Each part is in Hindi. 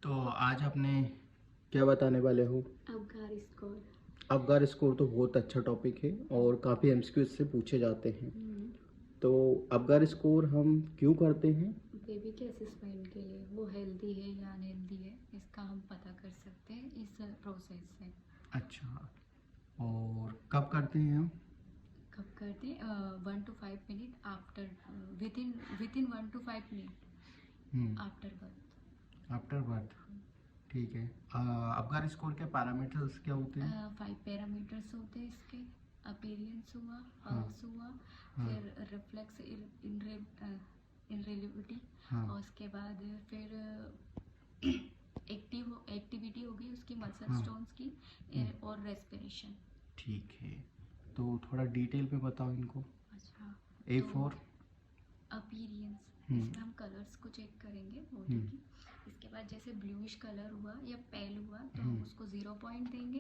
तो आज आपने क्या बताने वाले हो? Apgar score. अबगार स्कोर तो बहुत अच्छा टॉपिक है और काफ़ी एमसीक्यू इससे पूछे जाते हैं। तो अबगार स्कोर हम क्यों करते हैं? बेबी के असेसमेंट के लिए वो हेल्दी है या अनहेल्दी है इसका हम पता कर सकते हैं इस प्रोसेस से। अच्छा, और कब करते हैं हम? कब करते हैं? 1 to 5 minute after, with in 1 to 5 minute after birth. After birth. ठीक है। अबगार स्कोर के पैरामीटर्स क्या होते हैं? 5 पैरामीटर्स होते हैं इसके। अपीरियंस हुआ, हाँ। पल्स हुआ, हाँ। फिर रिफ्लेक्स इनरेलिबिलिटी, हाँ। और उसके बाद फिर एक्टिविटी होगी उसकी, मसल हाँ। स्टोन्स की, और रेस्पिरेशन। ठीक है, तो थोड़ा डिटेल में बताओ इनको। अच्छा, ए तो फॉर अपीरियंस, इसमें हम कलर्स को चेक करेंगे बॉडी की। इसके बाद जैसे ब्लूइश कलर हुआ या पेल हुआ तो हम उसको 0 पॉइंट देंगे।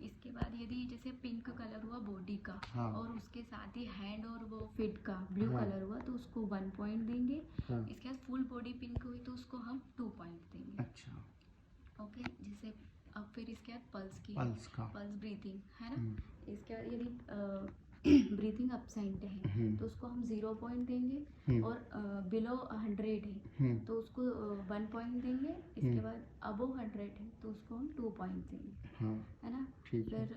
इसके बाद यदि जैसे पिंक कलर हुआ बॉडी का, हाँ। और उसके साथ ही हैंड और वो फिट का ब्लू हाँ। कलर हुआ तो उसको 1 पॉइंट देंगे। हाँ। इसके बाद फुल बॉडी पिंक हुई तो उसको हम 2 पॉइंट देंगे। अच्छा। ओके, जैसे अब फिर इसके बाद पल्स की, पल्स का। पल्स ब्रीथिंग है ना। इसके बाद यदि ब्रीथिंग अपसेंट है तो उसको हम 0 पॉइंट देंगे, और बिलो 100 है तो उसको 1 पॉइंट देंगे। इसके बाद अबव 100 है तो उसको हम 2 पॉइंट देंगे। हाँ। है ना। ठीक है। फिर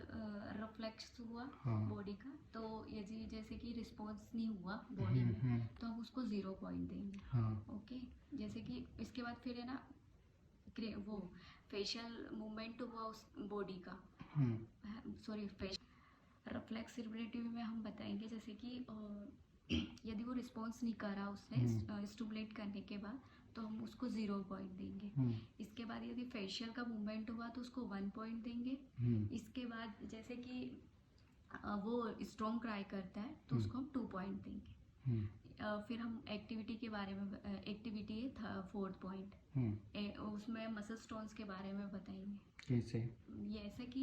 रिफ्लेक्स हुआ हाँ। बॉडी का, तो यदि जैसे कि रिस्पॉन्स नहीं हुआ बॉडी में तो हम उसको 0 पॉइंट देंगे। हाँ। ओके, जैसे कि इसके बाद फिर है ना वो फेशियल मूवमेंट हुआ उस बॉडी का, सॉरी फेशियल रिफ्लेक्सिबिलिटी में हम बताएंगे। जैसे कि यदि वो रिस्पॉन्स नहीं कर रहा उसने स्टिमुलेट करने के बाद तो हम उसको 0 पॉइंट देंगे। इसके बाद यदि फेशियल का मूवमेंट हुआ तो उसको 1 पॉइंट देंगे। इसके बाद जैसे कि वो स्ट्रॉन्ग क्राई करता है तो उसको हम 2 पॉइंट देंगे। फिर हम एक्टिविटी के बारे में, एक्टिविटी है 4th पॉइंट, उसमें मसल स्टोन्स के बारे में बताएंगे। कैसे? ये ऐसे कि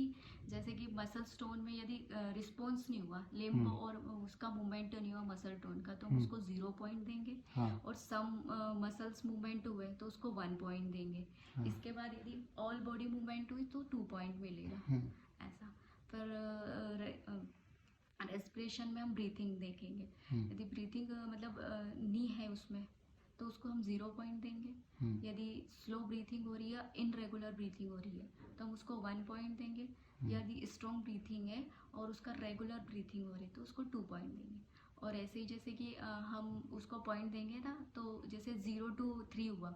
जैसे कि मसल स्टोन में यदि रिस्पॉन्स नहीं हुआ लिम्ब और उसका मूवमेंट नहीं हुआ मसल टोन का तो हम उसको 0 पॉइंट देंगे। हाँ। और सम मसल्स मूवमेंट हुए तो उसको 1 पॉइंट देंगे। हाँ। इसके बाद यदि ऑल बॉडी मूवमेंट हुई तो 2 पॉइंट मिलेगा। ऐसा। फिर रेस्पिरेशन में हम ब्रीथिंग देखेंगे। यदि ब्रीथिंग मतलब नी है उसमें तो उसको हम 0 पॉइंट देंगे। यदि स्लो ब्रीथिंग हो रही है, इनरेगुलर ब्रीथिंग हो रही है तो हम उसको 1 पॉइंट देंगे। यदि स्ट्रॉन्ग ब्रीथिंग है और उसका रेगुलर ब्रीथिंग हो रही है तो उसको 2 पॉइंट देंगे। और ऐसे ही जैसे कि हम उसको पॉइंट देंगे ना, तो जैसे 0 to 3 हुआ